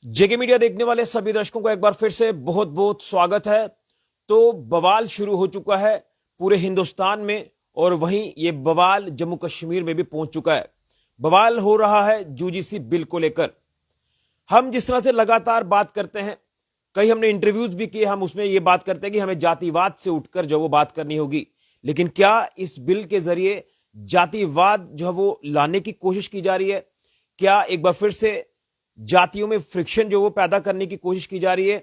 जेके media देखने वाले सभी दर्शकों को एक बार फिर से बहुत बहुत स्वागत है। तो बवाल शुरू हो चुका है पूरे हिंदुस्तान में और वहीं ये बवाल जम्मू कश्मीर में भी पहुंच चुका है। बवाल हो रहा है यूजीसी बिल को लेकर। हम जिस तरह से लगातार बात करते हैं, कई हमने इंटरव्यूज भी किए, हम उसमें यह बात करते हैं कि हमें जातिवाद से उठकर जो वो बात करनी होगी, लेकिन क्या इस बिल के जरिए जातिवाद जो है वो लाने की कोशिश की जा रही है? क्या एक बार फिर से जातियों में फ्रिक्शन जो वो पैदा करने की कोशिश की जा रही है?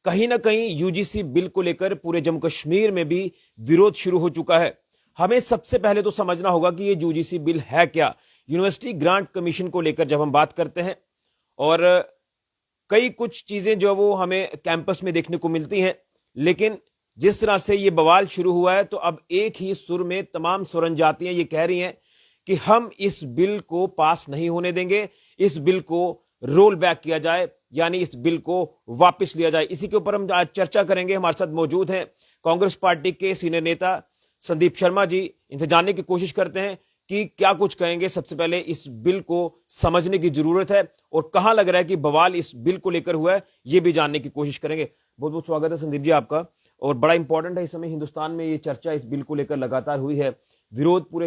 कहीं ना कहीं यूजीसी बिल को लेकर पूरे जम्मू कश्मीर में भी विरोध शुरू हो चुका है। हमें सबसे पहले तो समझना होगा कि ये यूजीसी बिल है क्या। यूनिवर्सिटी ग्रांट कमीशन को लेकर जब हम बात करते हैं और कई कुछ चीजें जो वो हमें कैंपस में देखने को मिलती हैं, लेकिन जिस तरह से ये बवाल शुरू हुआ है तो अब एक ही सुर में तमाम स्वर्ण जातियां ये कह रही हैं कि हम इस बिल को पास नहीं होने देंगे, इस बिल को रोल बैक किया जाए, यानी इस बिल को वापस लिया जाए। इसी के ऊपर हम आज चर्चा करेंगे। हमारे साथ मौजूद हैं कांग्रेस पार्टी के सीनियर नेता संदीप शर्मा जी। इनसे जानने की कोशिश करते हैं कि क्या कुछ कहेंगे। सबसे पहले इस बिल को समझने की जरूरत है और कहां लग रहा है कि बवाल इस बिल को लेकर हुआ है, यह भी जानने की कोशिश करेंगे। बहुत बहुत स्वागत है संदीप जी आपका। और बड़ा इंपॉर्टेंट है, इस समय हिंदुस्तान में ये चर्चा इस बिल को लेकर लगातार हुई है। विरोध पूरे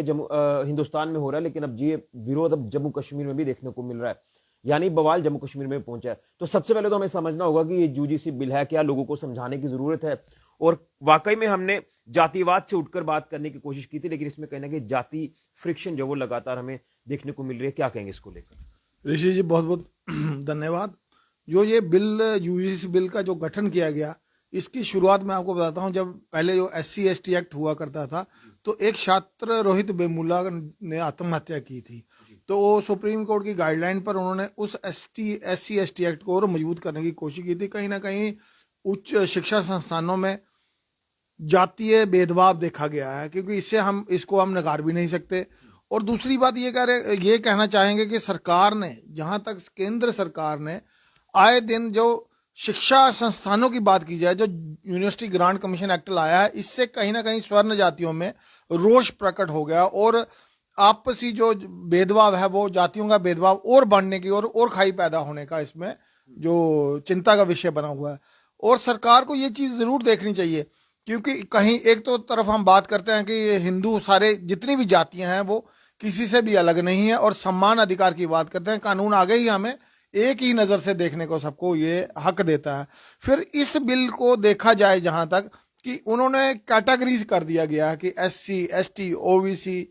हिंदुस्तान में हो रहा है, लेकिन अब ये विरोध अब जम्मू कश्मीर में भी देखने को मिल रहा है, यानी बवाल जम्मू कश्मीर में पहुंचा है। तो सबसे पहले तो हमें समझना होगा कि ये यूजीसी बिल है क्या, लोगों को समझाने की जरूरत है। और वाकई में हमने जातिवाद से उठकर बात करने की कोशिश की थी, लेकिन इसमें कहीं ना कहीं जाति फ्रिक्शन जो वो लगातार हमें देखने को मिल रही है। क्या कहेंगे इसको लेकर? ऋषि जी बहुत बहुत धन्यवाद। जो ये बिल यूजीसी बिल का जो गठन किया गया, इसकी शुरुआत मैं आपको बताता हूं। जब पहले जो SC/ST एक्ट हुआ करता था, तो एक छात्र रोहित बेमुला ने आत्महत्या की थी, तो वो सुप्रीम कोर्ट की गाइडलाइन पर उन्होंने उस SC/ST एक्ट को और मजबूत करने की कोशिश की थी। कहीं ना कहीं उच्च शिक्षा संस्थानों में जातीय भेदभाव देखा गया है, क्योंकि इसको हम नकार भी नहीं सकते। और दूसरी बात ये कहना चाहेंगे कि सरकार ने, जहां तक केंद्र सरकार ने आए दिन जो शिक्षा संस्थानों की बात की जाए, जो यूनिवर्सिटी ग्रांट कमीशन एक्ट लाया है, इससे कहीं ना कहीं स्वर्ण जातियों में रोष प्रकट हो गया और आपसी जो भेदभाव है, वो जातियों का भेदभाव और बढ़ने की और खाई पैदा होने का इसमें जो चिंता का विषय बना हुआ है। और सरकार को ये चीज जरूर देखनी चाहिए, क्योंकि कहीं एक तो तरफ हम बात करते हैं कि हिंदू सारे जितनी भी जातियां हैं वो किसी से भी अलग नहीं है, और सम्मान अधिकार की बात करते हैं। कानून आगे ही हमें एक ही नजर से देखने को सबको ये हक देता है। फिर इस बिल को देखा जाए जहां तक कि उन्होंने कैटेगरीज कर दिया गया है कि SC/ST, OBC,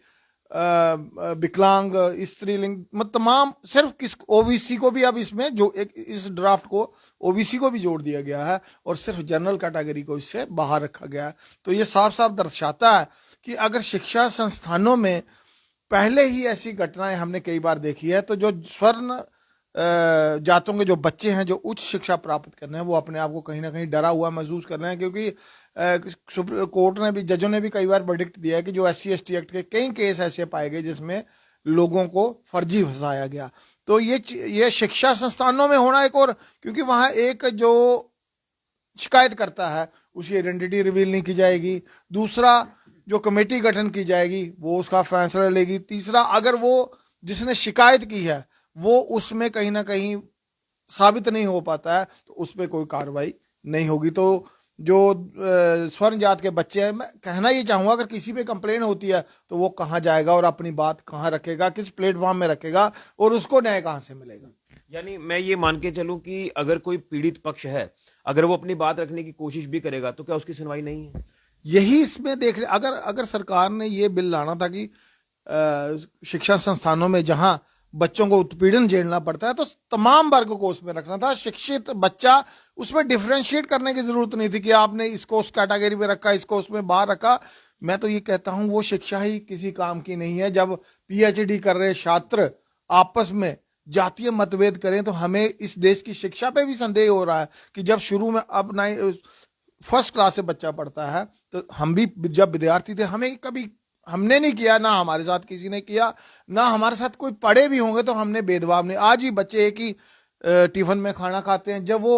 विकलांग, स्त्रीलिंग, मतलब तमाम, सिर्फ किस OBC को भी अब इसमें जो इस ड्राफ्ट को OBC को भी जोड़ दिया गया है और सिर्फ जनरल कैटेगरी को इससे बाहर रखा गया है। तो ये साफ साफ दर्शाता है कि अगर शिक्षा संस्थानों में पहले ही ऐसी घटनाएं हमने कई बार देखी है, तो जो स्वर्ण जातों के जो बच्चे हैं जो उच्च शिक्षा प्राप्त कर रहे हैं, वो अपने आप को कहीं ना कहीं डरा हुआ महसूस कर रहे हैं, क्योंकि कोर्ट ने भी, जजों ने भी कई बार वर्डिक्ट दिया है कि जो SC/ST एक्ट के कई केस ऐसे पाए गए जिसमें लोगों को फर्जी फंसाया गया। तो ये शिक्षा संस्थानों में होना एक और, क्योंकि वहां एक जो शिकायत करता है उसकी आइडेंटिटी रिवील नहीं की जाएगी, दूसरा जो कमेटी गठन की जाएगी वो उसका फैसला लेगी, तीसरा अगर वो जिसने शिकायत की है वो उसमें कहीं ना कहीं साबित नहीं हो पाता है तो उस पर कोई कार्रवाई नहीं होगी। तो जो स्वर्ण जात के बच्चे हैं, मैं कहना ये चाहूंगा, अगर किसी पे कंप्लेन होती है तो वो कहाँ जाएगा और अपनी बात कहाँ रखेगा, किस प्लेटफॉर्म में रखेगा, और उसको न्याय कहाँ से मिलेगा? यानी मैं ये मान के चलूं कि अगर कोई पीड़ित पक्ष है, अगर वो अपनी बात रखने की कोशिश भी करेगा तो क्या उसकी सुनवाई नहीं है? यही इसमें देख रहे, अगर सरकार ने ये बिल लाना था कि शिक्षा संस्थानों में जहां बच्चों को उत्पीड़न झेलना पड़ता है तो तमाम वर्ग को उसमें रखना था। शिक्षित बच्चा, उसमें डिफरेंशिएट करने की जरूरत नहीं थी कि आपने इसको उस कैटेगरी में रखा, इसको उसमें बाहर रखा। मैं तो ये कहता हूं वो शिक्षा ही किसी काम की नहीं है। जब PhD कर रहे छात्र आपस में जातीय मतभेद करें तो हमें इस देश की शिक्षा पे भी संदेह हो रहा है कि जब शुरू में, अब फर्स्ट क्लास से बच्चा पढ़ता है, तो हम भी जब विद्यार्थी थे हमें कभी, हमने नहीं किया, ना हमारे साथ किसी ने किया, ना हमारे साथ कोई पढ़े भी होंगे तो हमने भेदभाव नहीं। आज भी बच्चे एक ही टिफिन में खाना खाते हैं जब वो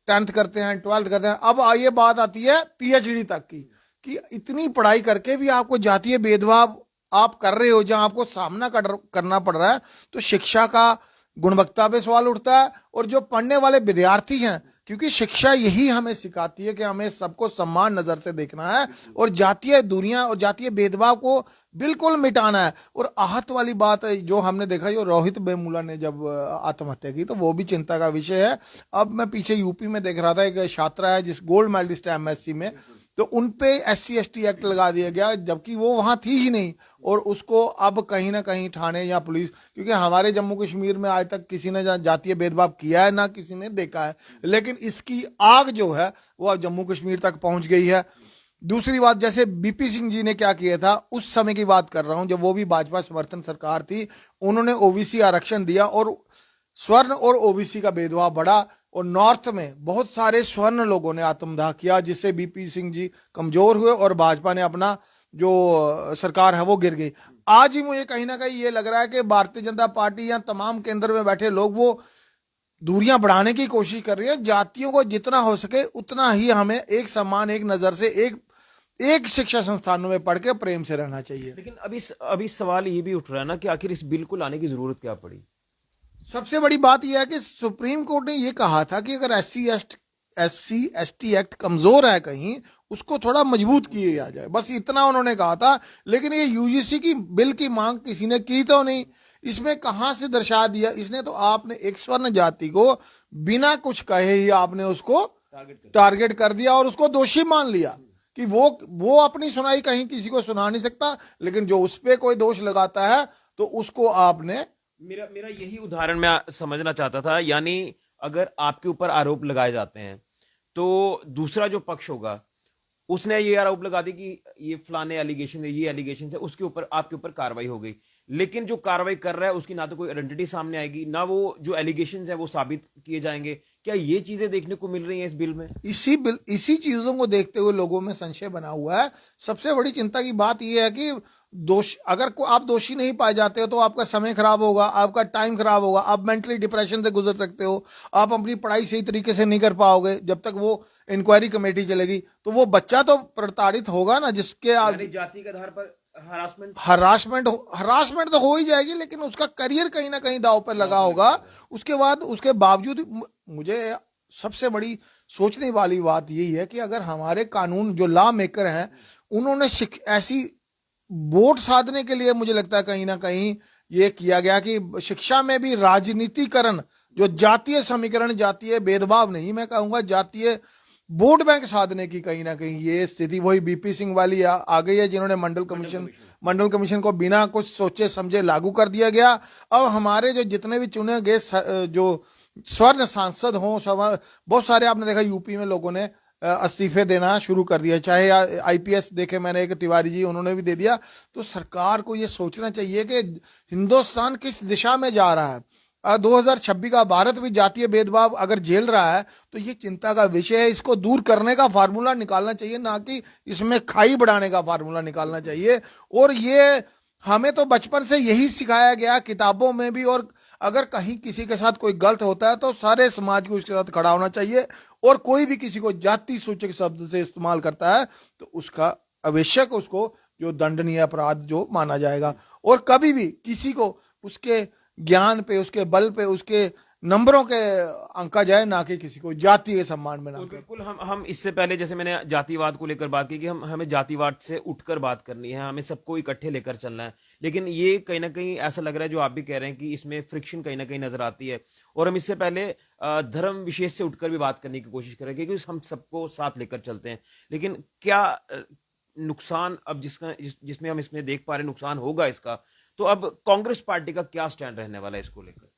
10th करते हैं, 12th करते हैं। अब ये बात आती है PhD तक की कि इतनी पढ़ाई करके भी आपको जातीय भेदभाव आप कर रहे हो, जहां आपको सामना करना पड़ रहा है। तो शिक्षा का गुणवत्ता पे सवाल उठता है। और जो पढ़ने वाले विद्यार्थी हैं, क्योंकि शिक्षा यही हमें सिखाती है कि हमें सबको समान नजर से देखना है और जातीय दूरियां और जातीय भेदभाव को बिल्कुल मिटाना है। और आहत वाली बात है जो हमने देखा, जो रोहित वेमुला ने जब आत्महत्या की, तो वो भी चिंता का विषय है। अब मैं पीछे यूपी में देख रहा था, एक छात्रा है जिस गोल्ड मेडलिस्ट है एमएससी में, तो उनपे SC/ST एक्ट लगा दिया गया, जबकि वो वहां थी ही नहीं। और उसको अब कहीं ना कहीं थाने या पुलिस, क्योंकि हमारे जम्मू कश्मीर में आज तक किसी ने जातीय भेदभाव किया है ना किसी ने देखा है, लेकिन इसकी आग जो है वो अब जम्मू कश्मीर तक पहुंच गई है। दूसरी बात, जैसे बीपी सिंह जी ने क्या किया था, उस समय की बात कर रहा हूं जब वो भी भाजपा समर्थन सरकार थी, उन्होंने ओबीसी आरक्षण दिया और स्वर्ण और ओबीसी का भेदभाव बढ़ा। और नॉर्थ में बहुत सारे स्वर्ण लोगों ने आत्मदाह किया, जिससे बीपी सिंह जी कमजोर हुए और भाजपा ने अपना जो सरकार है वो गिर गई। आज ही मुझे कहीं ना कहीं ये लग रहा है कि भारतीय जनता पार्टी या तमाम केंद्र में बैठे लोग वो दूरियां बढ़ाने की कोशिश कर रही है। जातियों को जितना हो सके उतना ही हमें एक समान, एक नजर से, एक शिक्षा संस्थानों में पढ़ के प्रेम से रहना चाहिए। लेकिन अभी सवाल ये भी उठ रहा है ना कि आखिर इस बिल को लाने की जरूरत क्या पड़ी। सबसे बड़ी बात यह है कि सुप्रीम कोर्ट ने यह कहा था कि अगर SC/ST एक्ट कमजोर है कहीं, उसको थोड़ा मजबूत किया जाए, बस इतना उन्होंने कहा था। लेकिन ये यूजीसी की बिल की मांग किसी ने की तो नहीं। इसमें कहां से दर्शा दिया इसने, तो आपने एक स्वर्ण जाति को बिना कुछ कहे ही आपने उसको टारगेट कर दिया और उसको दोषी मान लिया कि वो अपनी सुनाई कहीं किसी को सुना नहीं सकता, लेकिन जो उस पर कोई दोष लगाता है तो उसको आपने। मेरा यही उदाहरण मैं समझना चाहता था, यानी अगर आपके ऊपर आरोप लगाए जाते हैं तो दूसरा जो पक्ष होगा उसने ये आरोप लगा दी कि ये फलाने एलिगेशन है, ये एलिगेशन है, उसके ऊपर आपके ऊपर कार्रवाई हो गई। लेकिन जो कार्रवाई कर रहा है उसकी ना तो कोई आइडेंटिटी सामने आएगी, ना वो जो एलिगेशन है वो साबित किए जाएंगे। क्या ये चीजें देखने को मिल रही हैं इस बिल में? इसी चीजों को देखते हुए लोगों में संशय बना हुआ है। सबसे बड़ी चिंता की बात यह है कि अगर आप दोषी नहीं पाए जाते हो तो आपका समय खराब होगा, आपका टाइम खराब होगा, आप मेंटली डिप्रेशन से गुजर सकते हो, आप अपनी पढ़ाई सही तरीके से नहीं कर पाओगे जब तक वो इंक्वायरी कमेटी चलेगी। तो वो बच्चा तो प्रताड़ित होगा ना, जिसके जाति के आधार पर हरासमेंट तो हो ही जाएगी, लेकिन उसका करियर कहीं ना कहीं दांव पर लगा होगा। उसके बावजूद मुझे सबसे बड़ी सोचने वाली बात यही है कि अगर हमारे कानून जो लॉ मेकर हैं उन्होंने ऐसी वोट साधने के लिए, मुझे लगता है कहीं ना कहीं ये किया गया कि शिक्षा में भी राजनीतिकरण, जो जातीय समीकरण, जातीय भेदभाव नहीं, मैं कहूंगा जातीय वोट बैंक साधने की कहीं ना कहीं ये स्थिति वही बीपी सिंह वाली आ गई है, जिन्होंने मंडल कमीशन को बिना कुछ सोचे समझे लागू कर दिया गया। अब हमारे जो जितने भी चुने गए जो स्वर्ण सांसद हों, बहुत सारे आपने देखा यूपी में लोगों ने इस्तीफे देना शुरू कर दिया, चाहे आईपीएस देखे मैंने, एक तिवारी जी उन्होंने भी दे दिया। तो सरकार को यह सोचना चाहिए कि हिंदुस्तान किस दिशा में जा रहा है। 2026 का भारत भी जातीय भेदभाव अगर झेल रहा है तो ये चिंता का विषय है। इसको दूर करने का फार्मूला निकालना चाहिए, ना कि इसमें खाई बढ़ाने का फार्मूला निकालना चाहिए। और ये हमें तो बचपन से यही सिखाया गया किताबों में भी, और अगर कहीं किसी के साथ कोई गलत होता है तो सारे समाज को उसके साथ खड़ा होना चाहिए। और कोई भी किसी को जाति सूचक शब्द से इस्तेमाल करता है तो उसका आवश्यक उसको जो दंडनीय अपराध जो माना जाएगा। और कभी भी किसी को उसके ज्ञान पे, उसके बल पे, उसके नंबरों के अंका जाए, ना कि किसी को जाति के सम्मान में ना। तो बिल्कुल हम इससे पहले, जैसे मैंने जातिवाद को लेकर बात की कि हमें जातिवाद से उठकर बात करनी है, हमें सबको इकट्ठे लेकर चलना है। लेकिन ये कहीं ना कहीं ऐसा लग रहा है, जो आप भी कह रहे हैं, कि इसमें फ्रिक्शन कहीं ना कहीं नजर आती है। और हम इससे पहले धर्म विशेष से उठकर भी बात करने की कोशिश करें, क्योंकि हम सबको साथ लेकर चलते हैं। लेकिन क्या नुकसान अब जिसमें हम इसमें देख पा रहे नुकसान होगा इसका, तो अब कांग्रेस पार्टी का क्या स्टैंड रहने वाला है इसको लेकर?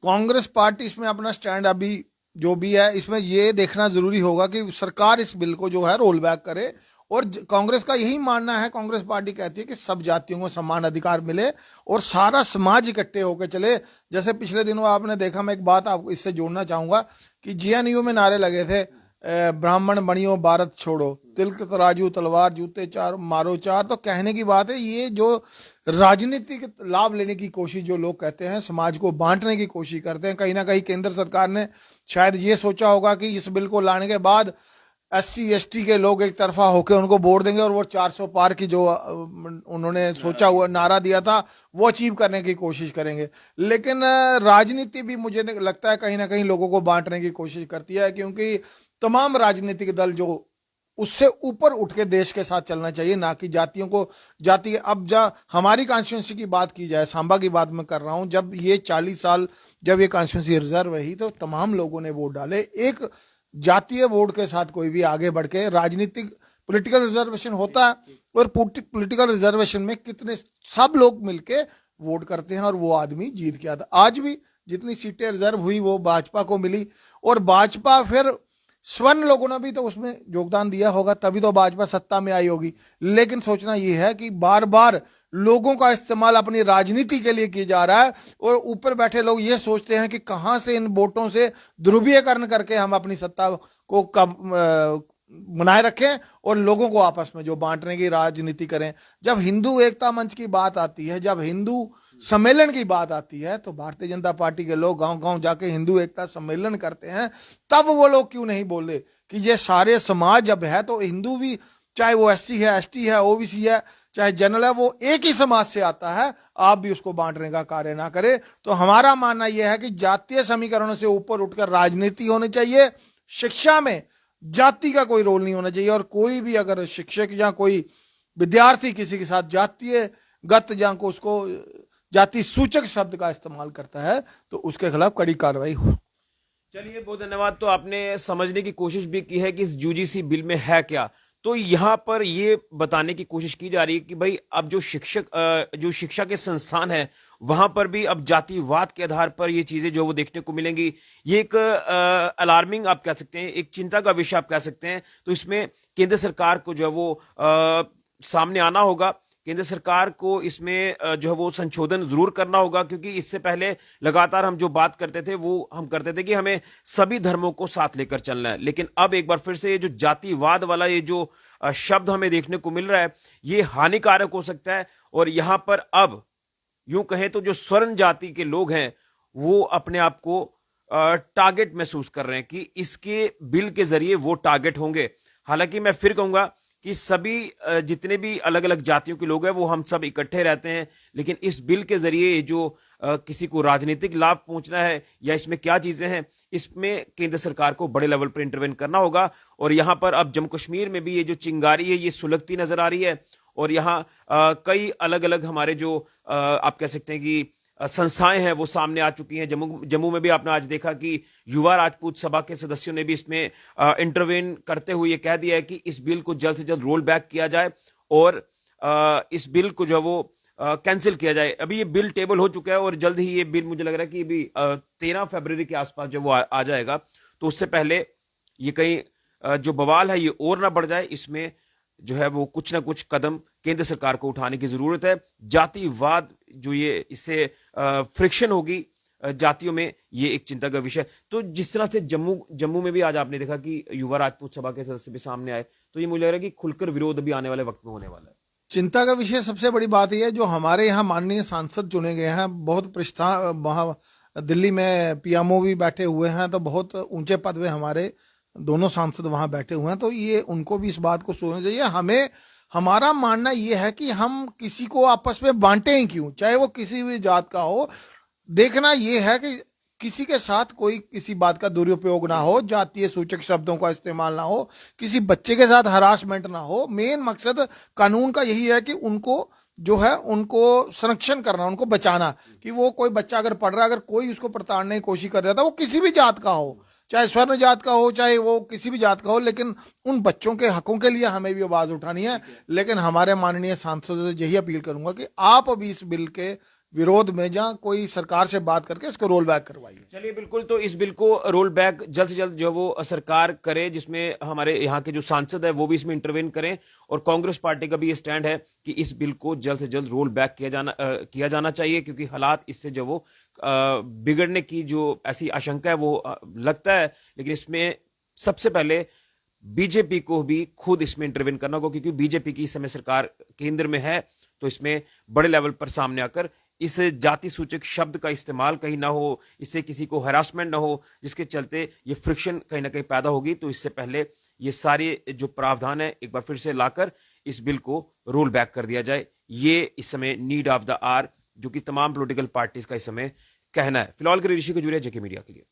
कांग्रेस पार्टी इसमें अपना स्टैंड अभी जो भी है, इसमें यह देखना जरूरी होगा कि सरकार इस बिल को जो है रोल बैक करे। और कांग्रेस का यही मानना है, कांग्रेस पार्टी कहती है कि सब जातियों को समान अधिकार मिले और सारा समाज इकट्ठे होकर चले। जैसे पिछले दिनों आपने देखा, मैं एक बात आपको इससे जोड़ना चाहूंगा कि जेएनयू में नारे लगे थे, ब्राह्मण बनियो भारत छोड़ो, तिलक तराजू तलवार जूते चार मारो चार। तो कहने की बात है, ये जो राजनीतिक लाभ लेने की कोशिश जो लोग कहते हैं, समाज को बांटने की कोशिश करते हैं, कहीं ना कहीं केंद्र सरकार ने शायद ये सोचा होगा कि इस बिल को लाने के बाद SC ST के लोग एक तरफा होकर उनको वोट देंगे और वो 400 पार की जो उन्होंने सोचा हुआ नारा दिया था वो अचीव करने की कोशिश करेंगे। लेकिन राजनीति भी मुझे लगता है कहीं ना कहीं लोगों को बांटने की कोशिश करती है, क्योंकि तमाम राजनीतिक दल जो उससे ऊपर उठ के देश के साथ चलना चाहिए, ना कि जातियों को जाति। अब हमारी कॉन्स्टिट्यूंसी की बात की जाए, सांबा की बात मैं कर रहा हूं, जब ये 40 साल जब ये कॉन्स्टिट्यूंसी रिजर्व रही तो तमाम लोगों ने वोट डाले। एक जातीय वोट के साथ कोई भी आगे बढ़ के राजनीतिक पॉलिटिकल रिजर्वेशन होता है और पॉलिटिकल रिजर्वेशन में कितने सब लोग मिलके वोट करते हैं और वो आदमी जीत के आता। आज भी जितनी सीटें रिजर्व हुई वो भाजपा को मिली और भाजपा फिर स्वर्ण लोगों ने भी तो उसमें योगदान दिया होगा, तभी तो भाजपा सत्ता में आई होगी। लेकिन सोचना यह है कि बार बार लोगों का इस्तेमाल अपनी राजनीति के लिए किया जा रहा है और ऊपर बैठे लोग ये सोचते हैं कि कहां से इन वोटों से ध्रुवीकरण करके हम अपनी सत्ता को कब बनाए रखें और लोगों को आपस में जो बांटने की राजनीति करें। जब हिंदू एकता मंच की बात आती है, जब हिंदू सम्मेलन की बात आती है, तो भारतीय जनता पार्टी के लोग गांव गांव जाके हिंदू एकता सम्मेलन करते हैं। तब वो लोग क्यों नहीं बोले कि ये सारे समाज जब है तो हिंदू भी, चाहे वो SC है, ST है, OBC है, चाहे जनरल है, वो एक ही समाज से आता है, आप भी उसको बांटने का कार्य ना करें। तो हमारा मानना यह है कि जातीय समीकरणों से ऊपर उठकर राजनीति होनी चाहिए। शिक्षा में जाति का कोई रोल नहीं होना चाहिए और कोई भी अगर शिक्षक या कोई विद्यार्थी किसी के साथ जातीय गत या को उसको जाति सूचक शब्द का इस्तेमाल करता है तो उसके खिलाफ कड़ी कार्रवाई हो। चलिए, बहुत धन्यवाद। तो आपने समझने की कोशिश भी की है कि इस UGC बिल में है क्या। तो यहां पर ये बताने की कोशिश की जा रही है कि भाई अब जो शिक्षा के संस्थान है वहां पर भी अब जातिवाद के आधार पर ये चीजें जो वो देखने को मिलेंगी। ये एक अलार्मिंग आप कह सकते हैं, एक चिंता का विषय आप कह सकते हैं। तो इसमें केंद्र सरकार को जो है वो सामने आना होगा। केंद्र सरकार को इसमें जो है वो संशोधन जरूर करना होगा, क्योंकि इससे पहले लगातार हम जो बात करते थे वो हम करते थे कि हमें सभी धर्मों को साथ लेकर चलना है। लेकिन अब एक बार फिर से ये जो जातिवाद वाला ये जो शब्द हमें देखने को मिल रहा है ये हानिकारक हो सकता है। और यहां पर अब यूं कहें तो जो स्वर्ण जाति के लोग हैं वो अपने आप को टारगेट महसूस कर रहे हैं कि इसके बिल के जरिए वो टारगेट होंगे। हालांकि मैं फिर कहूंगा कि सभी जितने भी अलग अलग जातियों के लोग हैं वो हम सब इकट्ठे रहते हैं, लेकिन इस बिल के जरिए जो किसी को राजनीतिक लाभ पहुंचना है या इसमें क्या चीजें हैं, इसमें केंद्र सरकार को बड़े लेवल पर इंटरवेन करना होगा। और यहां पर अब जम्मू कश्मीर में भी ये जो चिंगारी है ये सुलगती नजर आ रही है और यहाँ कई अलग अलग हमारे जो आप कह सकते हैं कि संस्थाएं हैं वो सामने आ चुकी हैं। जम्मू में भी आपने आज देखा कि युवा राजपूत सभा के सदस्यों ने भी इसमें इंटरवेन करते हुए ये कह दिया है कि इस बिल को जल्द से जल्द रोल बैक किया जाए और इस बिल को जो है वो कैंसिल किया जाए। अभी ये बिल टेबल हो चुका है और जल्द ही ये बिल मुझे लग रहा है कि अभी 13 फरवरी के आसपास जब वो आ जाएगा तो उससे पहले ये कहीं जो बवाल है ये और ना बढ़ जाए। इसमें जो है वो कुछ ना कुछ कदम केंद्र सरकार को उठाने की जरूरत है। जातिवाद जो ये इससे फ्रिक्शन होगी जातियों में, ये एक चिंता का विषय। तो जिस तरह से जम्मू में भी आज आपने देखा कि युवा राजपूत सभा के सदस्य भी सामने आए, तो ये मुझे लग रहा है कि खुलकर विरोध भी आने वाले वक्त में होने वाला है। चिंता का विषय सबसे बड़ी बात यह है जो हमारे यहाँ माननीय सांसद चुने गए हैं, बहुत वहाँ दिल्ली में PMO भी बैठे हुए हैं, तो बहुत ऊंचे पद पे हमारे दोनों सांसद वहां बैठे हुए हैं। तो ये उनको भी इस बात को सोचना चाहिए। हमें हमारा मानना यह है कि हम किसी को आपस में बांटे ही क्यों, चाहे वो किसी भी जात का हो। देखना यह है कि किसी के साथ कोई किसी बात का दुरुपयोग ना हो, जातीय सूचक शब्दों का इस्तेमाल ना हो, किसी बच्चे के साथ हरासमेंट ना हो। मेन मकसद कानून का यही है कि उनको जो है उनको संरक्षण करना, उनको बचाना। कि वो कोई बच्चा अगर पढ़ रहा है, अगर कोई उसको प्रताड़ने की कोशिश कर रहा था, वो किसी भी जात का हो, चाहे स्वर्ण जात का हो, चाहे वो किसी भी जात का हो, लेकिन उन बच्चों के हकों के लिए हमें भी आवाज उठानी है। लेकिन हमारे माननीय सांसदों से यही अपील करूंगा कि आप अभी इस बिल के विरोध में जहां कोई सरकार से बात करके इसको रोल बैक करवाइए। चलिए, बिल्कुल। तो इस बिल को रोल बैक जल्द से जल्द जो वो सरकार करे, जिसमें हमारे यहाँ के जो सांसद है वो भी इसमें इंटरवेन करें। और कांग्रेस पार्टी का भी ये स्टैंड है कि इस बिल को जल्द से जल्द रोल बैक किया जाना चाहिए, क्योंकि हालात इससे जो वो बिगड़ने की जो ऐसी आशंका है वो लगता है। लेकिन इसमें सबसे पहले बीजेपी को भी खुद इसमें इंटरवेन करना होगा, क्योंकि बीजेपी की इस समय सरकार केंद्र में है। तो इसमें बड़े लेवल पर सामने आकर इस जाति सूचक शब्द का इस्तेमाल कहीं ना हो, इससे किसी को हरासमेंट ना हो, जिसके चलते ये फ्रिक्शन कहीं ना कहीं पैदा होगी। तो इससे पहले ये सारे जो प्रावधान है एक बार फिर से लाकर इस बिल को रोल बैक कर दिया जाए, ये इस समय नीड ऑफ द आर, जो कि तमाम पॉलिटिकल पार्टीज का इस समय कहना है। फिलहाल के लिए ऋषि खजूरिया, जेके मीडिया के लिए।